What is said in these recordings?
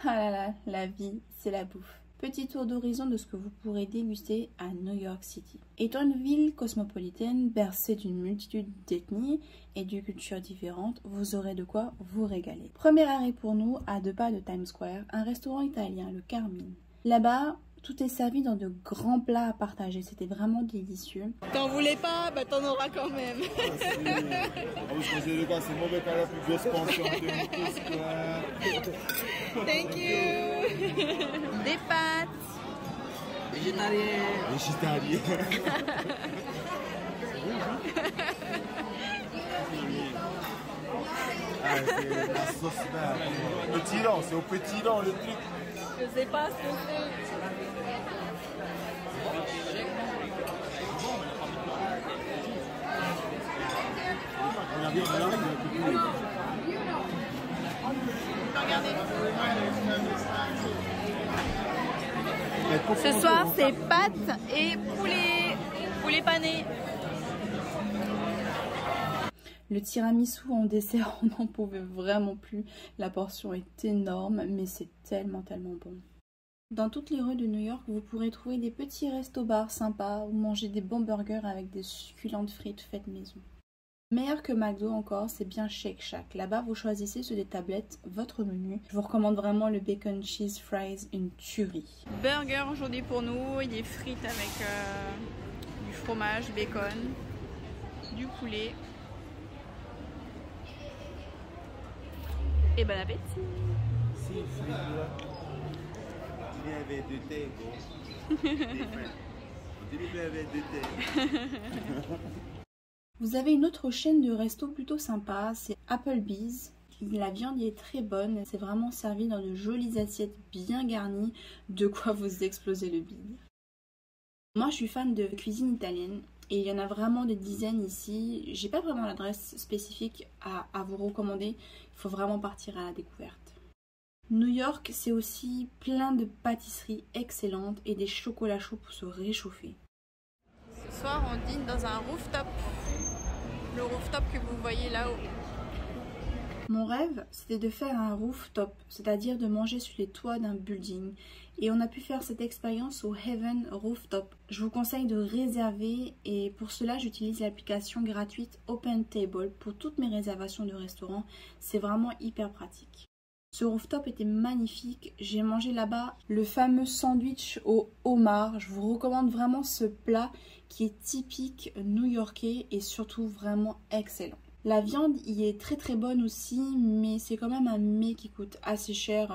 Ah là là, la vie, c'est la bouffe. Petit tour d'horizon de ce que vous pourrez déguster à New York City. Étant une ville cosmopolitaine, bercée d'une multitude d'ethnies et de cultures différentes, vous aurez de quoi vous régaler. Premier arrêt pour nous, à 2 pas de Times Square, un restaurant italien, le Carmine. Là-bas, tout est servi dans de grands plats à partager, c'était vraiment délicieux. T'en voulais pas, bah t'en auras quand même. Vous choisissez les gars, c'est mauvais qu'à la plus grosse pension Thank you. Des pâtes. Végétarien. Ah, c'est la sauce là. Petit lent, c'est au petit lent le truc. Je sais pas ce que c'est. Ce soir, c'est pâtes et poulet pané. Le tiramisu en dessert, on n'en pouvait vraiment plus. La portion est énorme, mais c'est tellement bon. Dans toutes les rues de New York, vous pourrez trouver des petits restos-bars sympas ou manger des bons burgers avec des succulentes frites faites maison. Meilleur que McDo encore, c'est bien Shake Shack. Là-bas, vous choisissez sur des tablettes votre menu. Je vous recommande vraiment le bacon cheese fries, une tuerie. Burger aujourd'hui pour nous, des frites avec du fromage, bacon, du poulet. Et bon appétit. Si, il y avait deux thés, il y avait deux thés. Vous avez une autre chaîne de resto plutôt sympa, c'est Applebee's. La viande y est très bonne, c'est vraiment servi dans de jolies assiettes bien garnies, de quoi vous exploser le bide. Moi je suis fan de cuisine italienne et il y en a vraiment des dizaines ici. J'ai pas vraiment l'adresse spécifique à vous recommander, il faut vraiment partir à la découverte. New York, c'est aussi plein de pâtisseries excellentes et des chocolats chauds pour se réchauffer. Ce soir, on dîne dans un rooftop. Le rooftop que vous voyez là-haut. Mon rêve, c'était de faire un rooftop, c'est-à-dire de manger sur les toits d'un building. Et on a pu faire cette expérience au Heaven Rooftop. Je vous conseille de réserver et pour cela, j'utilise l'application gratuite OpenTable pour toutes mes réservations de restaurants. C'est vraiment hyper pratique. Ce rooftop était magnifique. J'ai mangé là-bas le fameux sandwich au homard. Je vous recommande vraiment ce plat qui est typique new-yorkais et surtout vraiment excellent. La viande y est très bonne aussi, mais c'est quand même un mets qui coûte assez cher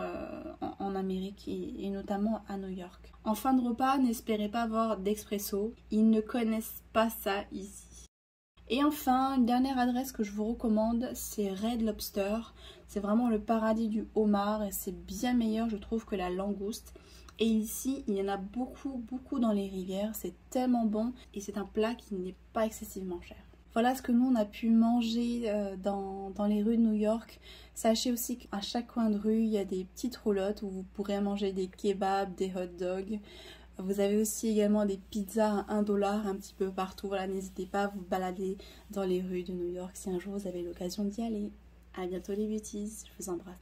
en Amérique et notamment à New York. En fin de repas, n'espérez pas avoir d'expresso. Ils ne connaissent pas ça ici. Et enfin, une dernière adresse que je vous recommande, c'est Red Lobster. C'est vraiment le paradis du homard et c'est bien meilleur, je trouve, que la langouste. Et ici, il y en a beaucoup dans les rivières. C'est tellement bon et c'est un plat qui n'est pas excessivement cher. Voilà ce que nous, on a pu manger dans les rues de New York. Sachez aussi qu'à chaque coin de rue, il y a des petites roulottes où vous pourrez manger des kebabs, des hot dogs. Vous avez aussi également des pizzas à 1 $ un petit peu partout. Voilà, n'hésitez pas à vous balader dans les rues de New York si un jour vous avez l'occasion d'y aller. À bientôt les beauties, je vous embrasse.